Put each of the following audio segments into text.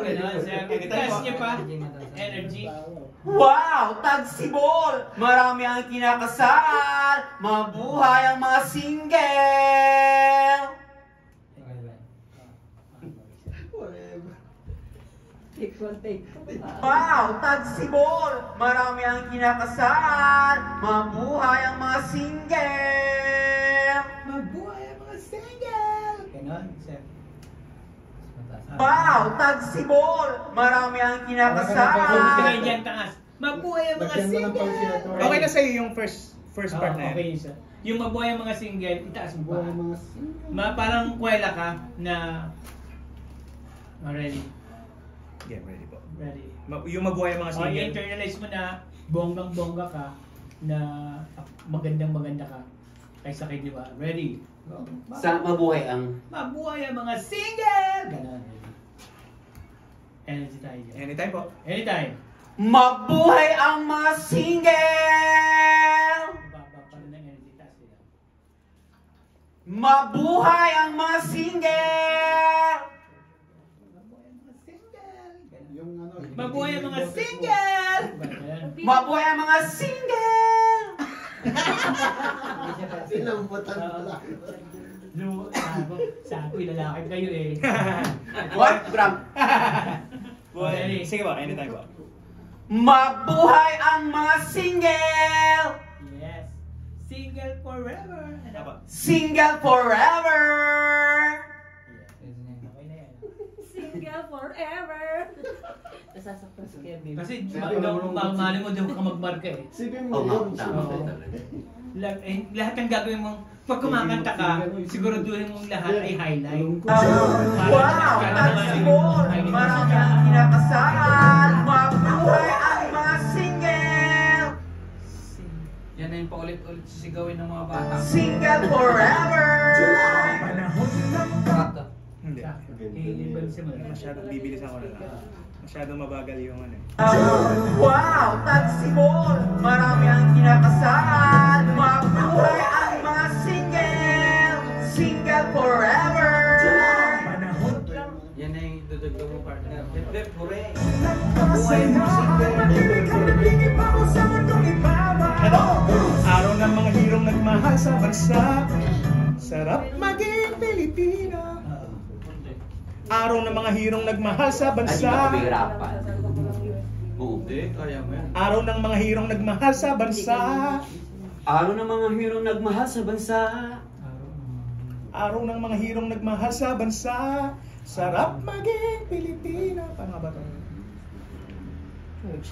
Gano'n, sir. Test niya pa. Energy. Wow! Tagsibol! Marami ang kinakasal! Mabuhay ang mga single! Wow! Tagsibol! Marami ang kinakasal! Mabuhay ang mga single! Mabuhay ang mga single! Gano'n, sir. Wow! Tagsibol! Marami ang kinakasal! Kaya dyan taas. Mabuhay ang mga single! Okay na sa'yo yung first part na Okay, yan. sir. Yung mabuhay ang mga single, itaas mo pa. Mga Parang kuwela ka na ready. Yeah, ready po. Ready. Yung mabuhay ang mga O, single. i-internalize mo na bonggang-bongga ka na magandang-maganda ka kaysa kay di ba? Ready? Sa mabuhay ang... Mabuhay ang mga single! Ganon. Energy tayo dyan. Anytime po. Anytime. Mabuhay ang mga single! Mababa pa rin ang energy taas nila. Mabuhay ang mga single! yung ano. Mabuhay ang mga single! Ganon. Mabuhay ang mga single! Sinamputan pala. Sabi, lalaki kayo eh. What? Bram? Ready? Sige po, anytime po. Mabuhay ang mga single! Yes. Single forever. Ano ba? Single forever! Okay na yan. Single forever. Nasasaktan si Kevin. Kasi mali mo daw ka magmarka eh. Sipin Oo mo nga, yun. tama. Lahat ng gagawin mo, pag kumakanta ka, siguraduhin mong lahat ay highlight. Wow! Tagsibol! Marami ang kinakasal! Mabuhay ang mga single! Yan na yung paulit-ulit sisigawin ng mga bata. Single forever! Sakto. Hindi. I-balance mo. Masyadong bibilisan ko na lang. Masyadong mabagal yung ano. Wow! Tagsibol! Marami ang kinakasal! Mabuhay ang mga single! Single forever! Yan na yung dudugtong mo partner. Hindi, pure. Araw ng mga hirong nagmahal sa bansa. Sarap maging Pilipina. Araw ng mga hirong nagmahal sa Ay, hindi bansa. ako pihirapan. Oo. Hindi, kaya mo yan. Araw ng mga hirong nagmahal sa bansa. Araw ng mga hirong nagmahal sa bansa. Araw ng mga hirong nagmahal sa bansa. Sarap maging Pilipina. Paano nga ba ito?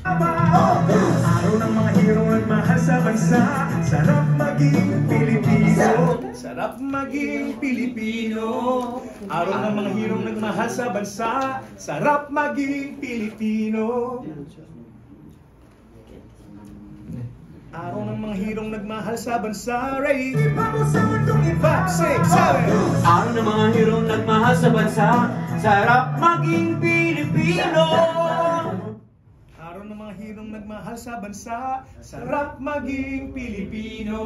Araw ng mga hirong nagmahal sa bansa. Sarap maging Pilipino. Sarap maging Pilipino. Araw ng mga hirong nagmahal sa bansa. Sarap maging Pilipino. Araw ng mga hirong nagmahal sa bansa. Ready? 5, 6, 7. Araw ng mga hirong nagmahal sa bansa. Sarap maging Pilipino. Araw ng mga hirong nagmahal sa bansa. Sarap maging Pilipino.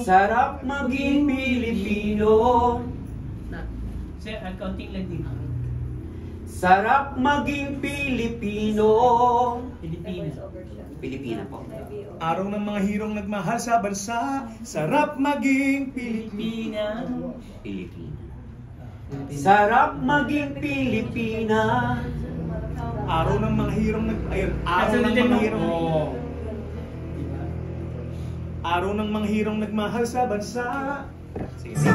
Sarap maging Pilipino. Sir, accounting lang din. Sarap maging Pilipino. Pilipinas. Pilipina po. Araw ng mga hirong nagmahal sa bansa. Sarap maging Pilipina. Pilipina. Sarap maging Pilipina. Araw ng mga hirong araw ng Kasunodin mga mo. hirong Araw ng mga hirong nagmahal sa bansa. Sige, sige.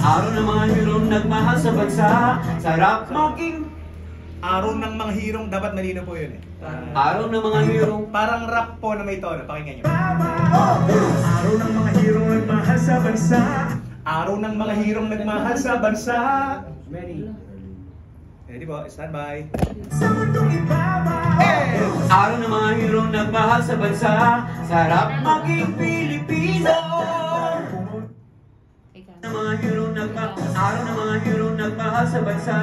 Araw ng mga hirong nagmahal sa bansa. Sarap maging... Araw ng mga hirong, dapat malino po yun eh. Araw ng mga hirong... Parang rap po na may tono, pakinggan nyo. Araw ng mga hirong nagmahal sa bansa. Araw ng mga hirong nagmahal sa bansa. Ready? Ready po, stand by. Araw ng mga hirong nagmahal sa bansa. Sarap maging Pilipino. Araw ng mga hirong nagmahal sa bansa.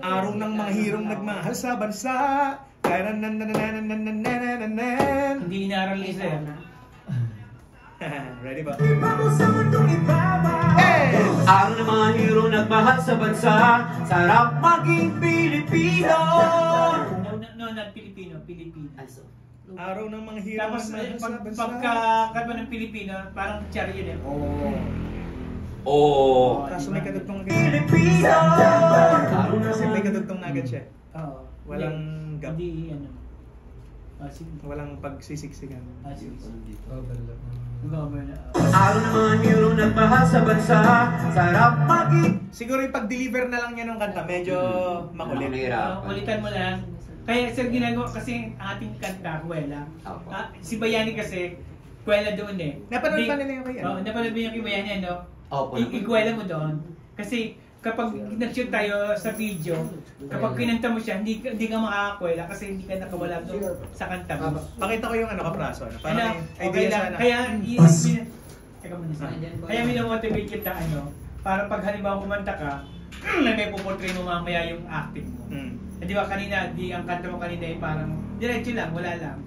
Araw ng mga hirong nagmahal sa bansa. Hindi inaral ni sir. Ready ba? Araw ng mga hero nagmahal sa bansa. Sarap maging Pilipino. No, not Filipino, Pilipino. Araw ng mga hero Tapos nagmahal sa bansa. pagkakaba ng Pilipino, parang cherry yun eh. Oh. Kaso may kadugtong Pilipino. Kasi may kadugtong na agad siya. Oo. Walang gap. Hindi, ano. Sige. Walang pagsisiksikan. Sige. Overlap ng... Mag-over na. Araw ng mga hero nagmahal sa bansa. Sarap maging Siguro yung pag-deliver na lang niya ng kanta, medyo makulit. Ulitan mo lang. Kaya sir, ginagawa kasi ang ating kanta, Kuwela. Opo. Si Bayani kasi, Kuwela doon eh. Napanood pa nila yung kaya? Oo, napanood mo yung kay Bayani, ano? Opo. Ikuwela mo doon. Kasi kapag nag-shoot tayo sa video, kapag kinanta mo siya, hindi ka makakakwela kasi hindi ka nakawala doon sa kanta mo. Pakita ko yung ano kapraso. Ano, Parang okay idea lang. sana. Kaya, teka muna sa kaya minomotivate kita, ano, para pag halimbawa kumanta ka, na may puportray mo mamaya yung acting mo. Di ba kanina, ang kanta mo kanina ay parang, diretso lang, wala lang.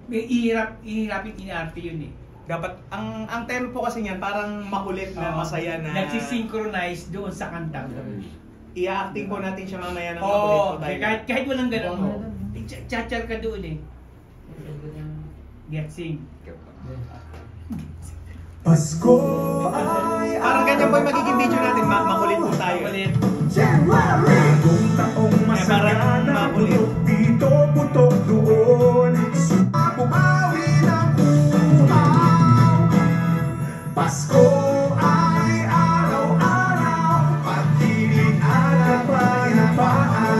May ihirapin inarte yun eh. Dapat, ang tema po kasi niyan, parang makulit na masaya na... Nagsisynchronize doon sa kanta mo. I-acting po natin siya mamaya ng Oo, makulit po tayo. kahit walang ganun. Chachar ka doon eh. Get sing. Pasko ay... Parang ganyan po yung magiging video natin, makulit po tayo. Ulit. Bagong taong masaya na putok dito, putok doon. Bumawi ng uhaw. Pasko ay araw-araw, pag-ibig at kapayapaan.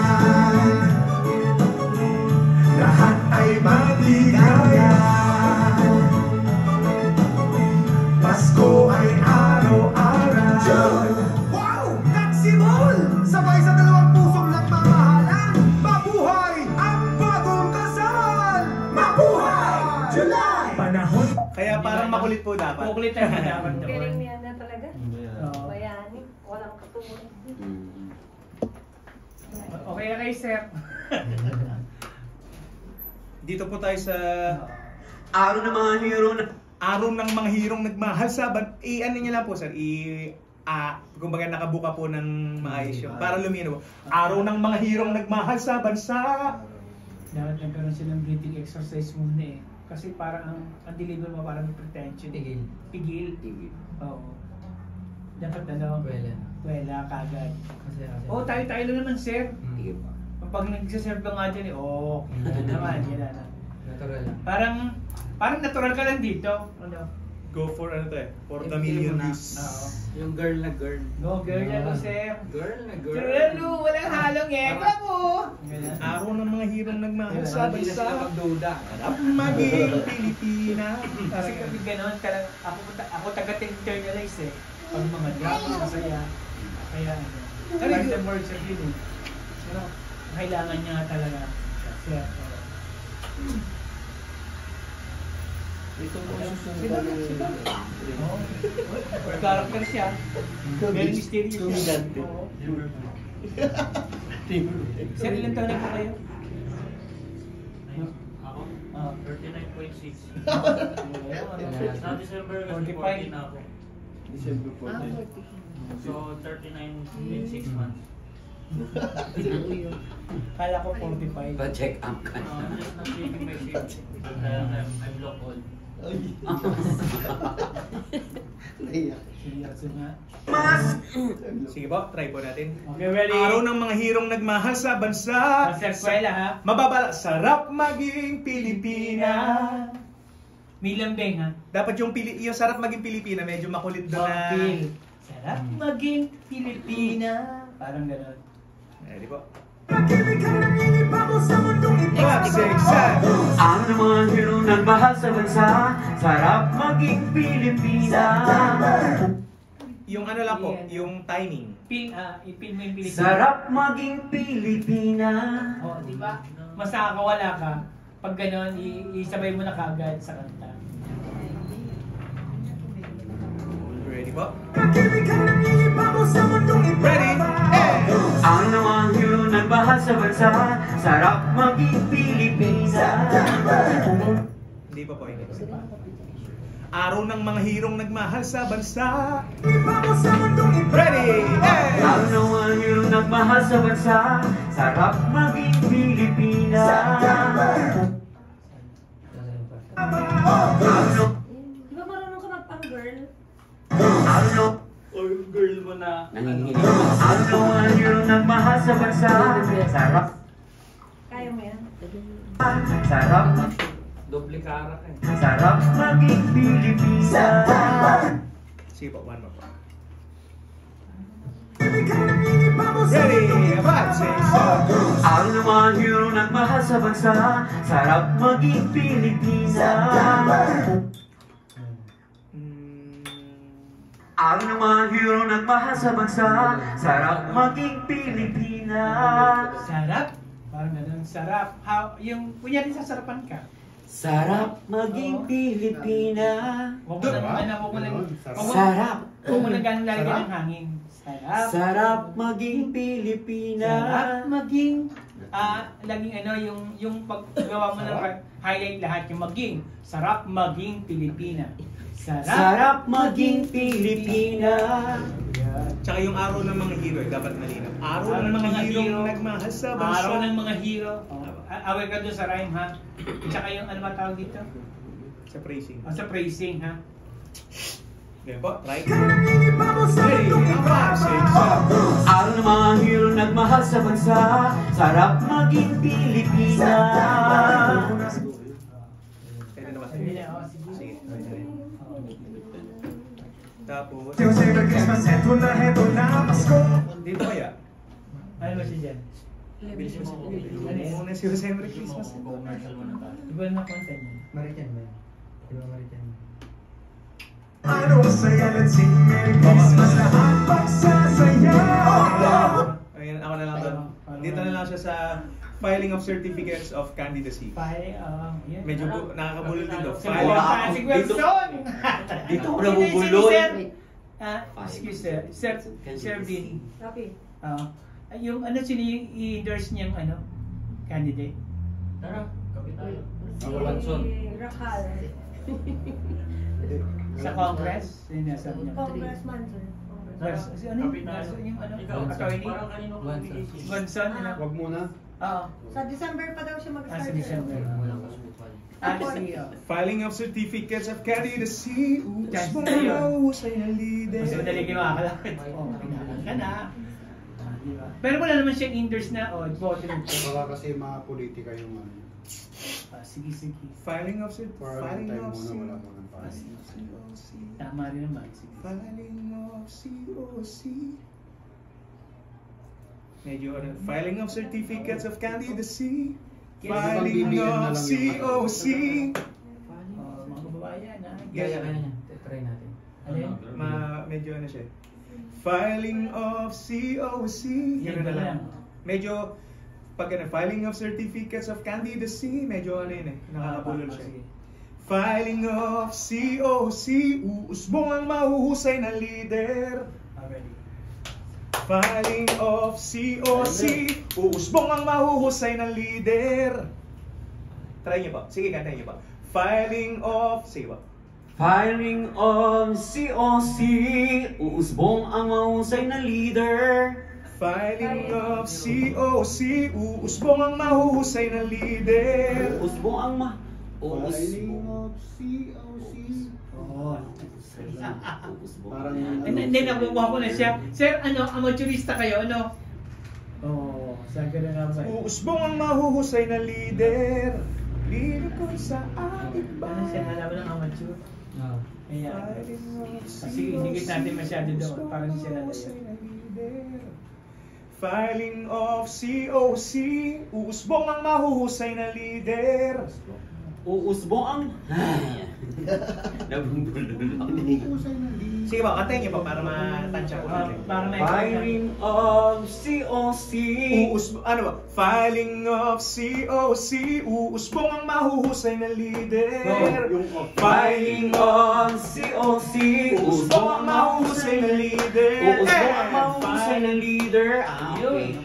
Lahat ay maligaya. Pasko ay araw-araw. Wow! Nagsimul! Sabay sa dalawang pusong nagmamahalan. Mabuhay ang bagong kasal! Mabuhay! July! Panahon. Kaya parang makulit po dapat. Makulit tayo dapat doon. Galing niya na talaga. Oo. Bayani, walang katulad. Okay na kayo, sir. Dito po tayo sa Araw ng mga hero na araw ng mga hirong nagmahal sa ano niya lang po sir, kumbaga nakabuka po ng maayos yun, para lumino. Araw ng mga hirong nagmahal sa bansa. Dapat nagkaroon silang breathing exercise muna eh. Kasi parang ang deliver mo parang may pretension. Tigil. Pigil. Oo. Dapat ano, Kuwela. Kuwela kagad. Kasi... Oo, tayo-tayo lang naman, sir. Tigil. Pag nagsiserve ka nga dyan eh, yan naman, yan na. Natural lang. Parang natural ka lang dito. Ano? Go for ano to eh, for the million views. Oo. Yung girl na girl. Go girl na to, sir. Girl na girl. Girl, walang halong eka mo. Araw ng mga hirong nagmahal sa Hindi na sila bansa. magduda. Sarap maging Pilipina. Kasi kami gano'n, ako taga-internalize eh. Pag mga drama, masaya. Kaya ano. Kahit the words of yun eh. Pero kailangan niya nga talaga. Sir. Ito mo yung Oo. Character siya. Very mysterious siya. Oo. Sir, ilang taon na po kayo? Ako? Ah. 39.6. Sa December 45 na ako. December 14. So, 39.6 months. Kala ko 45. pa-check up ka I'm na. just not taking my shift. I'm block all. Ay. Naiyak. Seryoso nga. Sige po, try po natin. Okay, ready? Araw ng mga hirong nagmahal sa bansa. Sa eskwela ha? Mababala, sarap maging Pilipina. May lambing ha? Dapat yung sarap maging Pilipina, medyo makulit doon na. Pil. Sarap maging Pilipina. Parang gano'n. Ready po. Araw ng mga hero nagmahal sa bansa. Sarap maging Pilipina. Yung ano lang po, yung timing. Ipin mo yung Pilipina. Sarap maging Pilipina. O, di ba? Mas nakakawala ka. Pag gano'n, isabay mo na kaagad sa kanta. Ready po? Ready? Araw ng mga hero nagmahal sa bansa. Sarap maging Pilipina. Hindi pa po, hindi. Araw ng mga hirong nagmahal sa bansa. Ready? Hey! Araw ng mga hirong nagmahal sa bansa. Sarap maging Pilipina. Di ba marunong ka magpang-girl? Araw Or girl mo na. nanginginig. Araw ng mga hirong nagmahal sa bansa. Sarap. Kaya mo yan? Sarap. Doble karak eh. Sarap maging Pilipina. Sige po, one more po. Ready? 5, 6, 7. Araw ng mga hirong nagmahal sa bansa. Sarap maging Pilipina. Araw ng mga hirong nagmahal sa bansa. Sarap maging Pilipina. Sarap. Parang ganun, sarap. How, yung, kunyari sasarapan ka. Sarap maging Pilipina. Huwag mo lang, huwag mo lang, Sarap. huwag mo lang ganun lalagyan ng hangin. Sarap. Sarap maging Pilipina. Sarap maging, laging ano, yung paggawa mo ng highlight lahat, yung maging, sarap maging Pilipina. Sarap maging Pilipina. Tsaka yung araw ng mga hero, dapat malinaw. Araw ng mga hero nagmahal sa bansa. Araw ng mga hero. Aware ka doon sa rhyme, ha? Tsaka yung ano ba tawag dito? Sa praising. Sa praising, ha? Ganyan po, try. Ready? 5, 6, 7. Araw ng mga hero nagmahal sa bansa. Sarap maging Pilipina. Pwede naman. Hindi na, sige. Sige. Tapos, Heto na Pasko. dito kaya? Ano ba siya dyan? Bilisin mo. Muna si Jose Merry Christmas. Commercial mo na tayo. Iba na content niya. Marican ba? Diba Marican? Ano saya, let's sing Merry Christmas. Lahat pagsasaya. Ayan, ako na lang doon. Dito na lang siya sa filing of certificates of candidacy. Yan. Medyo nakakabulol dito. Si Filing. Wilson! Dito ako nabubulol. Excuse sir. Sir Billy. Happy. Yung ano, sino yung i-endorse niyang ano, candidate? Tara, kapit tayo. Si Watson. Rakal. Sa Congress? Yung nasa niya. Congressman, sir. Si ano Kapit tayo. yung ano, Ikaw, attorney? parang kanino ka bumigay? Gonson, ano? Wag muna. Oo. Sa December pa daw siya mag-start. Sa December. Filing of certificates of candidacy. Chance Usbong na yun. mahusay na leader. Mas madali kayo makakalapit. Kailangan ka na. Diba? Pero wala naman siyang endorse na, boto lang siya. Baka kasi mga politika yung ano. Sige. Filing of For a long time muna, wala mo ng filing. Tama rin naman. Sige. Filing of COC. Medyo ano, filing of certificates of candidacy. Filing of COC. Mga kababayan, ha? Gaya ka na niya. Try natin. Ano yun? Medyo ano siya. Filing of COC. Ganun na lang. Medyo, pag ano, filing of certificates of candidacy, medyo ano yun eh, nakakabulol siya. Sige. Filing of COC, uusbong ang mahuhusay na leader. Already. Filing of COC, uusbong ang mahuhusay na leader. Try niyo pa. Sige, kantahin niyo pa. Filing of, sige pa. Filing of COC. Uusbong ang mahusay na leader. Filing of COC, uusbong ang mahuhusay na leader. Uusbong ang Filing of COC. Oo. Parang Hindi, nakukuha ko na siya. Sir, ano, amateurista kayo, ano? Oo, saan ka na naman? Uusbong ang mahuhusay na leader. Leader ko sa ating Ano siya, bayan. alam mo ng amateur? Oo. Kaya, Filing of kasi inigit natin masyado doon. Parang siya na Mahuhusay na leader. Filing of COC, uusbong ang mahuhusay na leader. Uusbong ang... Nabubulol ako. Sige ba, kantahin niyo pa para matansya ko natin. Para may Filing of COC. Ano ba? Filing of COC, uusbong ang mahuhusay na leader. Filing of COC. Uusbong ang mahuhusay na leader. Uusbong ang mahusay na leader. Okay.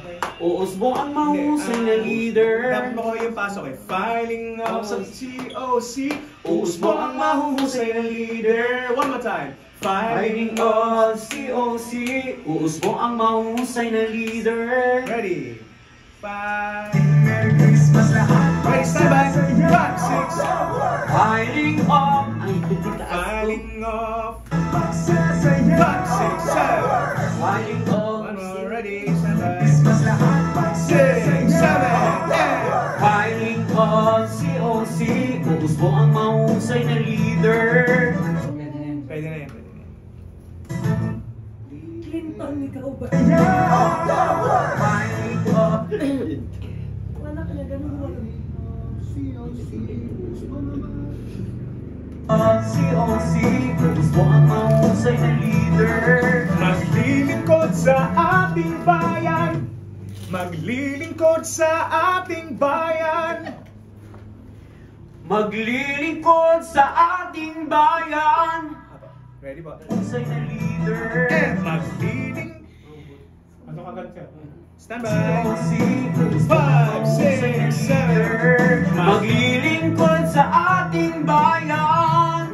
Uusbong ang mahusay na leader. Dapat mo ko yung pasok eh. Filing up sa COC. Uusbong ang mahusay na leader. One more time. Fighting all COC. Uusbong ang mahusay na leader. Ready? 5. Merry Christmas lahat. Ready, stand by. 5, 6. Fighting off. Filing off. Magsasaya. 5, 6, 7. Fighting off. One more. Ready, stand by. Christmas lahat. 6, 7, 8. Fighting all COC. Uusbong ang mahusay na leader. Pwede na yan, pwede na yan. Clinton, ikaw ba? Fighting off. Wala ka na ganun mo. COC. Uusbong ang mahusay na leader. Maglilingkod sa ating bayan. Maglilingkod sa ating bayan. Maglilingkod sa ating bayan. Ready ba? Mahusay na leader. And magliling. Ano ka agad ka? Stand by. COC. 5, 6, 7. Maglilingkod sa ating bayan.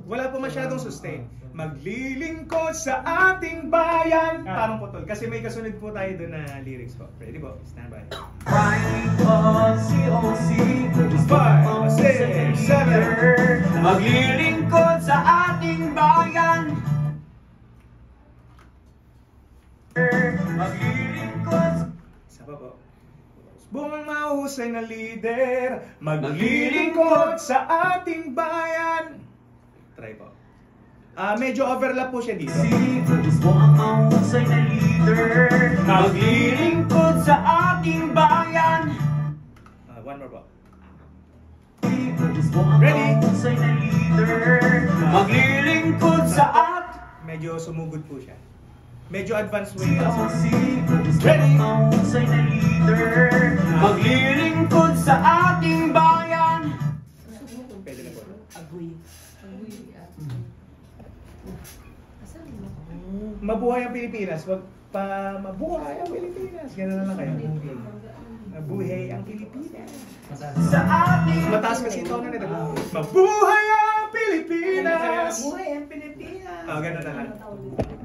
Wala po masyadong sustain. Maglilingkod sa ating bayan. Parang putol. Kasi may kasunod po tayo doon na lyrics po. Ready po? Stand by. Fighting all COC. 5, 6, 7. Maglilingkod sa ating bayan. Maglilingkod. Isa pa po. Buong mahusay na leader. Maglilingkod sa ating bayan. Try po. Medyo overlap po siya dito. Uusbong ang mahusay na leader. Maglilingkod sa ating bayan. One more po. Uusbong ang Ready? mahusay na leader. Maglilingkod sa Medyo sumugod po siya. Medyo advanced po yung pasok. Ready? Mahusay na leader. Maglilingkod sa ating bayan. Pwede na po. Mabuhay ang Pilipinas. Wag pa mabuhay ang Pilipinas. Ganun na lang kayo. Mabuhay ang Pilipinas. Sa ating Mataas kasi ito na nito. Mabuhay ang Pilipinas! Mabuhay ang Pilipinas! Ganun na lang.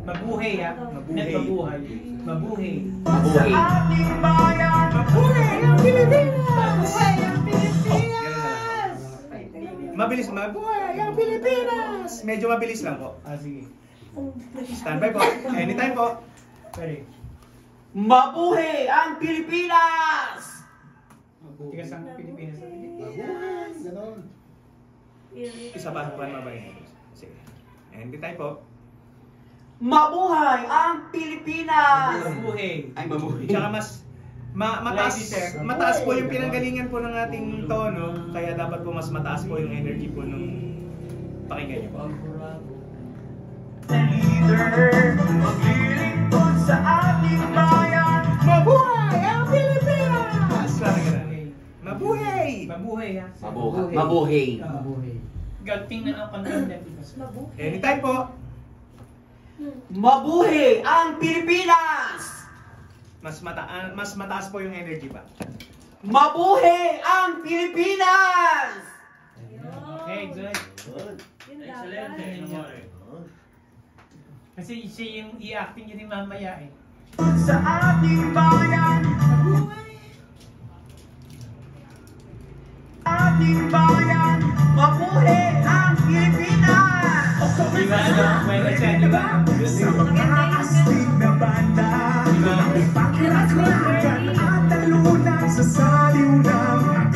Mabuhay ha? Mabuhay. Mabuhay. Mabuhay. Sa ating bayan. Mabuhay ang Pilipinas! Mabuhay ang Pilipinas! Ganun na lang. Mabilis. Mabuhay ang Pilipinas! Medyo mabilis lang po. Sige. Standby po. Anytime po. Ready? Mabuhay ang Pilipinas! Tigas ang Pilipinas. Ganon. Isa pa. One more ba rin? Sige. Anytime po. Mabuhay ang Pilipinas! Mabuhay. Ay, mabuhay. Tsaka mataas, Ladies, sir. mataas po yung pinanggalingan po ng ating tono, kaya dapat po mas mataas po yung energy po nung pakinggan niyo po. Leader, maglilingkod sa ating bayan. Mabuhay ang Pilipinas! Sabi ka na. Mabuhay! Mabuhay ha? Mabuhay. Mabuhay. Gating na ang kanta natin. Mabuhay. Anytime po. Mabuhay ang Pilipinas! Mas mataas po yung energy pa. Mabuhay ang Pilipinas! Okay, good. Yun dapat. Kasi siya yung i-acting niya ni mamaya eh. Sa ating bayan.